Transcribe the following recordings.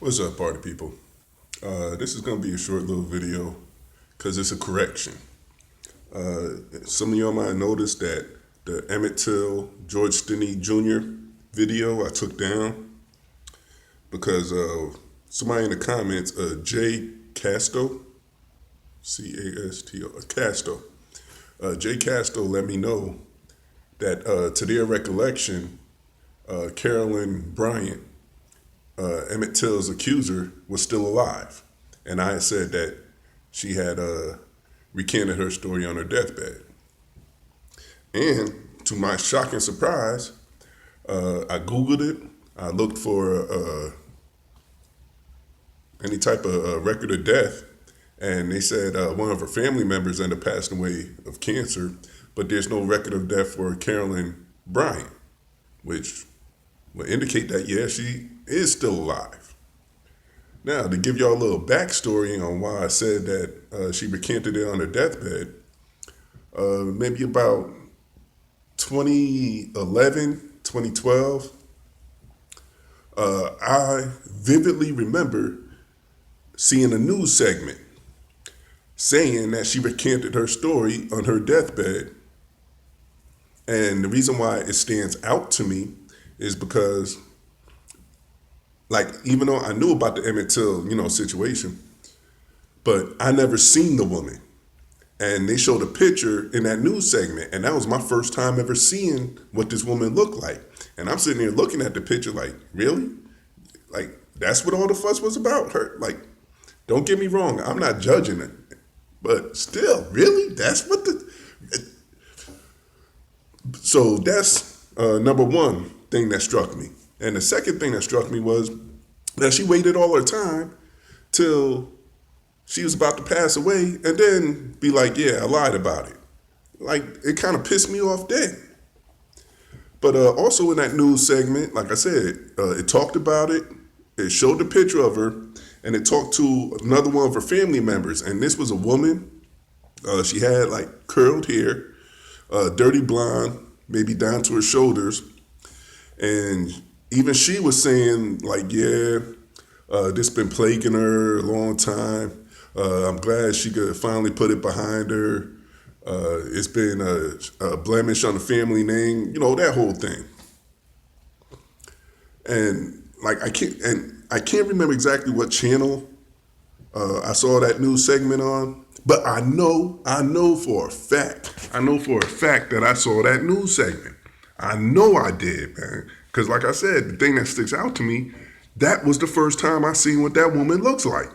What's up, party people? This is going to be a short little video because it's a correction. Some of y'all might have noticed that the Emmitt Till, George Stinney Jr. video I took down because somebody in the comments, Jay Casto, Casto, Casto, Jay Casto let me know that to their recollection, Carolyn Bryant, Emmitt Till's accuser, was still alive. And I had said that she had recanted her story on her deathbed. And to my shocking surprise, I Googled it. I looked for any type of record of death. And they said one of her family members ended up passing away of cancer, but there's no record of death for Carolyn Bryant, which would indicate that, yeah, she is still alive. Now, to give y'all a little backstory on why I said that she recanted it on her deathbed, maybe about 2011, 2012, I vividly remember seeing a news segment saying that she recanted her story on her deathbed. And the reason why it stands out to me is because, like, even though I knew about the Emmitt Till, situation, but I never seen the woman. And they showed a picture in that news segment, and that was my first time ever seeing what this woman looked like. And I'm sitting there looking at the picture like, really? Like, that's what all the fuss was about? Her? Like, don't get me wrong, I'm not judging it. But still, really? That's what the... So that's number one thing that struck me. And the second thing that struck me was that she waited all her time till she was about to pass away and then be like, yeah, I lied about it. Like, it kind of pissed me off then. But also in that news segment, like I said, it talked about it, it showed the picture of her, and it talked to another one of her family members. And this was a woman. She had like curled hair, dirty blonde, maybe down to her shoulders. And even she was saying like, yeah, this been plaguing her a long time. I'm glad she could finally put it behind her. It's been a blemish on the family name, that whole thing. And like I can't remember exactly what channel I saw that news segment on, but I know for a fact that I saw that news segment. I know I did, man. Because like I said, the thing that sticks out to me, that was the first time I seen what that woman looks like.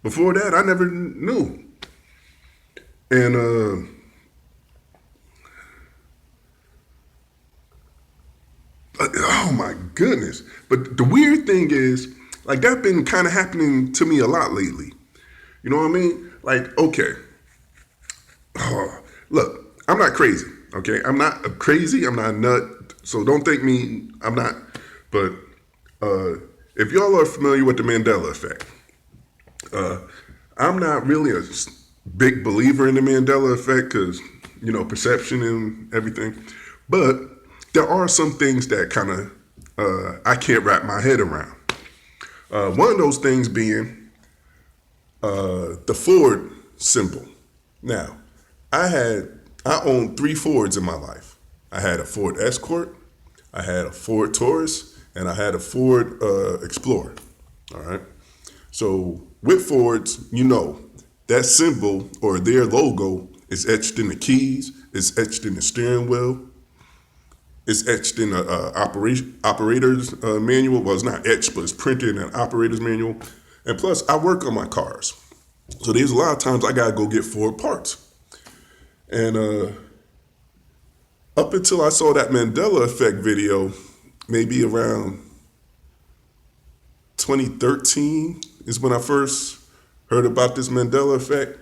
Before that, I never knew. And oh my goodness. But the weird thing is, like, that's been kind of happening to me a lot lately. You know what I mean? Like, okay. Look, I'm not crazy, okay? I'm not crazy. I'm not a nut. So don't think me, I'm not. But if y'all are familiar with the Mandela effect, I'm not really a big believer in the Mandela effect because, perception and everything. But there are some things that kind of I can't wrap my head around. One of those things being the Ford symbol. Now, I owned 3 Fords in my life. I had a Ford Escort, I had a Ford Taurus, and I had a Ford Explorer. All right. So with Fords, that symbol or their logo is etched in the keys, it's etched in the steering wheel, it's etched in the operator's manual. Well, it's not etched, but it's printed in an operator's manual. And plus, I work on my cars. So there's a lot of times I got to go get Ford parts. And up until I saw that Mandela effect video, maybe around 2013 is when I first heard about this Mandela effect.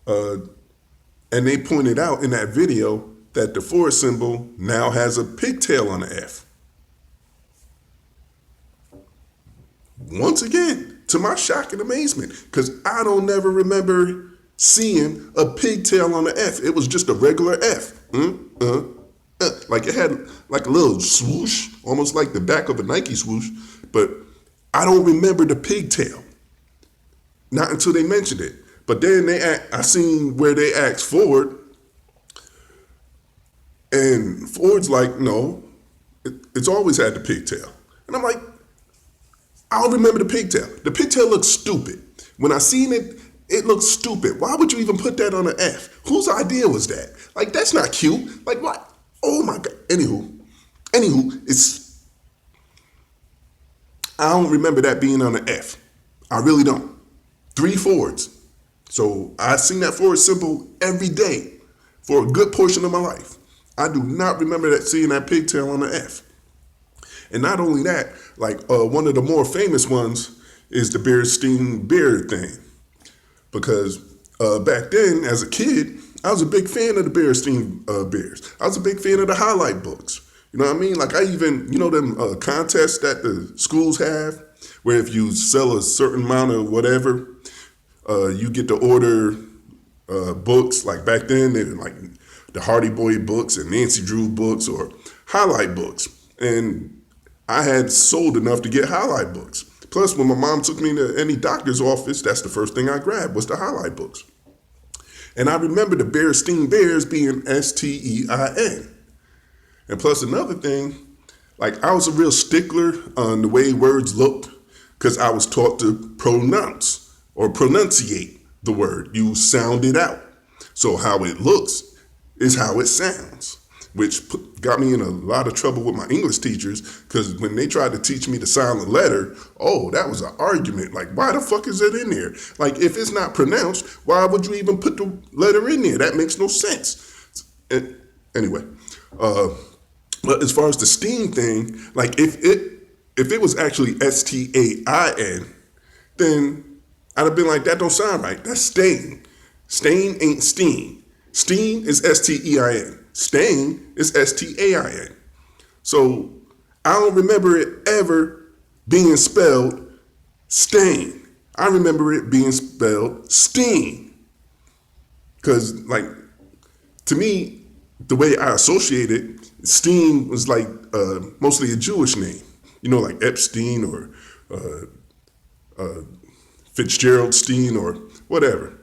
And they pointed out in that video that the Ford symbol now has a pigtail on the F. Once again, to my shock and amazement, because I don't never remember seeing a pigtail on the F. It was just a regular F. Like it had like a little swoosh, almost like the back of a Nike swoosh, but I don't remember the pigtail. Not until they mentioned it. But then I seen where they asked Ford, and Ford's like, no, it's always had the pigtail. And I'm like, I don't remember the pigtail. The pigtail looks stupid. When I seen it, it looks stupid. Why would you even put that on an F? Whose idea was that? Like, that's not cute. Like, what? Oh my God. Anywho, I don't remember that being on an F. I really don't. 3 Fords. So I seen that Ford symbol every day for a good portion of my life. I do not remember that seeing that pigtail on the F. And not only that, like one of the more famous ones is the Beerstein beer thing. Because back then, as a kid, I was a big fan of the Beerstein beers. I was a big fan of the highlight books. You know what I mean? Like I even, them contests that the schools have, where if you sell a certain amount of whatever, you get to order books. Like back then, they were like the Hardy Boy books and Nancy Drew books or highlight books. And I had sold enough to get highlight books. Plus, when my mom took me to any doctor's office, that's the first thing I grabbed was the highlight books. And I remember the Beerstein Bears being Stein. And plus another thing, like I was a real stickler on the way words looked because I was taught to pronounce or pronunciate the word. You sound it out. So how it looks is how it sounds, which got me in a lot of trouble with my English teachers because when they tried to teach me the silent letter, oh, that was an argument. Like, why the fuck is it in there? Like, if it's not pronounced, why would you even put the letter in there? That makes no sense. Anyway, but as far as the Steen thing, like if it was actually Sta인, then I'd have been like, that don't sound right. That's Stain. Stain ain't Steen. Steen is Stein. Stain is Stain. So I don't remember it ever being spelled stain. I remember it being spelled steen. Because, like, to me, the way I associate it, Steen was like mostly a Jewish name. Like Epstein or Fitzgerald Steen or whatever.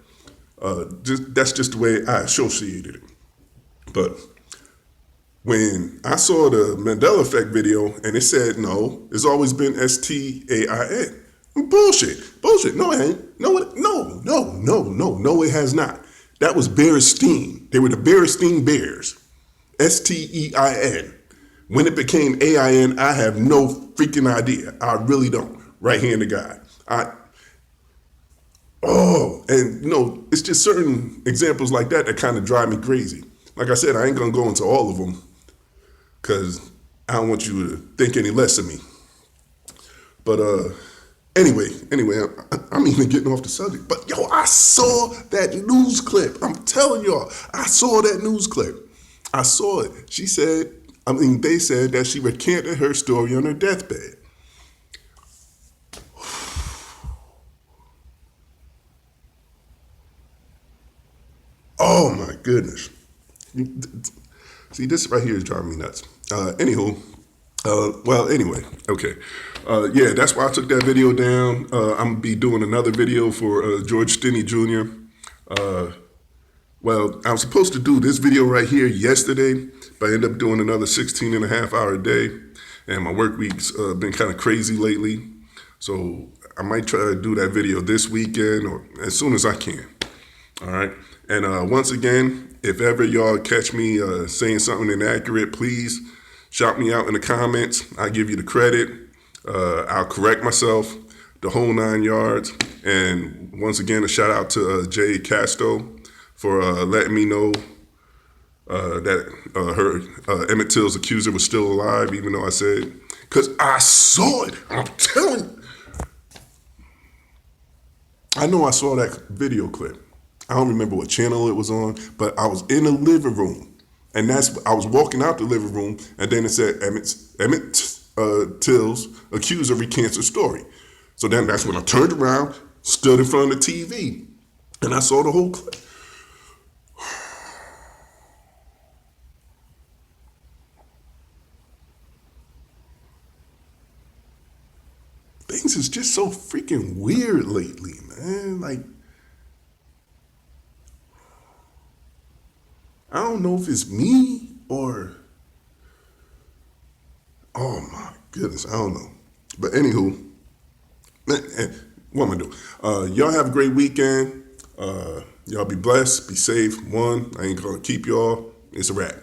That's just the way I associated it. But when I saw the Mandela Effect video and it said, no, it's always been Stain. Bullshit. No, it ain't. No, it has not. That was Beerstein. They were the Beerstein Bears. Stein. When it became AIN, I have no freaking idea. I really don't. Right hand to God. It's just certain examples like that kind of drive me crazy. Like I said, I ain't gonna go into all of them because I don't want you to think any less of me. But anyway, I'm even getting off the subject. But yo, I saw that news clip. I'm telling y'all, I saw that news clip. I saw it. They said that she recanted her story on her deathbed. Oh my goodness. See, this right here is driving me nuts. Anyway, okay. That's why I took that video down. I'm going to be doing another video for George Stinney Jr. I was supposed to do this video right here yesterday, but I ended up doing another 16 and a half hour day. And my work week's been kind of crazy lately. So I might try to do that video this weekend or as soon as I can. All right. And once again, if ever y'all catch me saying something inaccurate, please shout me out in the comments. I give you the credit. I'll correct myself, the whole 9 yards. And once again, a shout out to Jay Casto for letting me know that Emmitt Till's accuser was still alive, even though I said, because I saw it. I'm telling you. I know I saw that video clip. I don't remember what channel it was on, but I was in the living room. And I was walking out the living room, and then it said Emmitt Till's accuser recants her story. So then that's when I turned around, stood in front of the TV, and I saw the whole clip. things is just so freaking weird lately, man. Like, I don't know if it's me or, oh my goodness, I don't know. But anywho, what am I doing? Y'all have a great weekend. Y'all be blessed, be safe. One, I ain't gonna keep y'all. It's a wrap.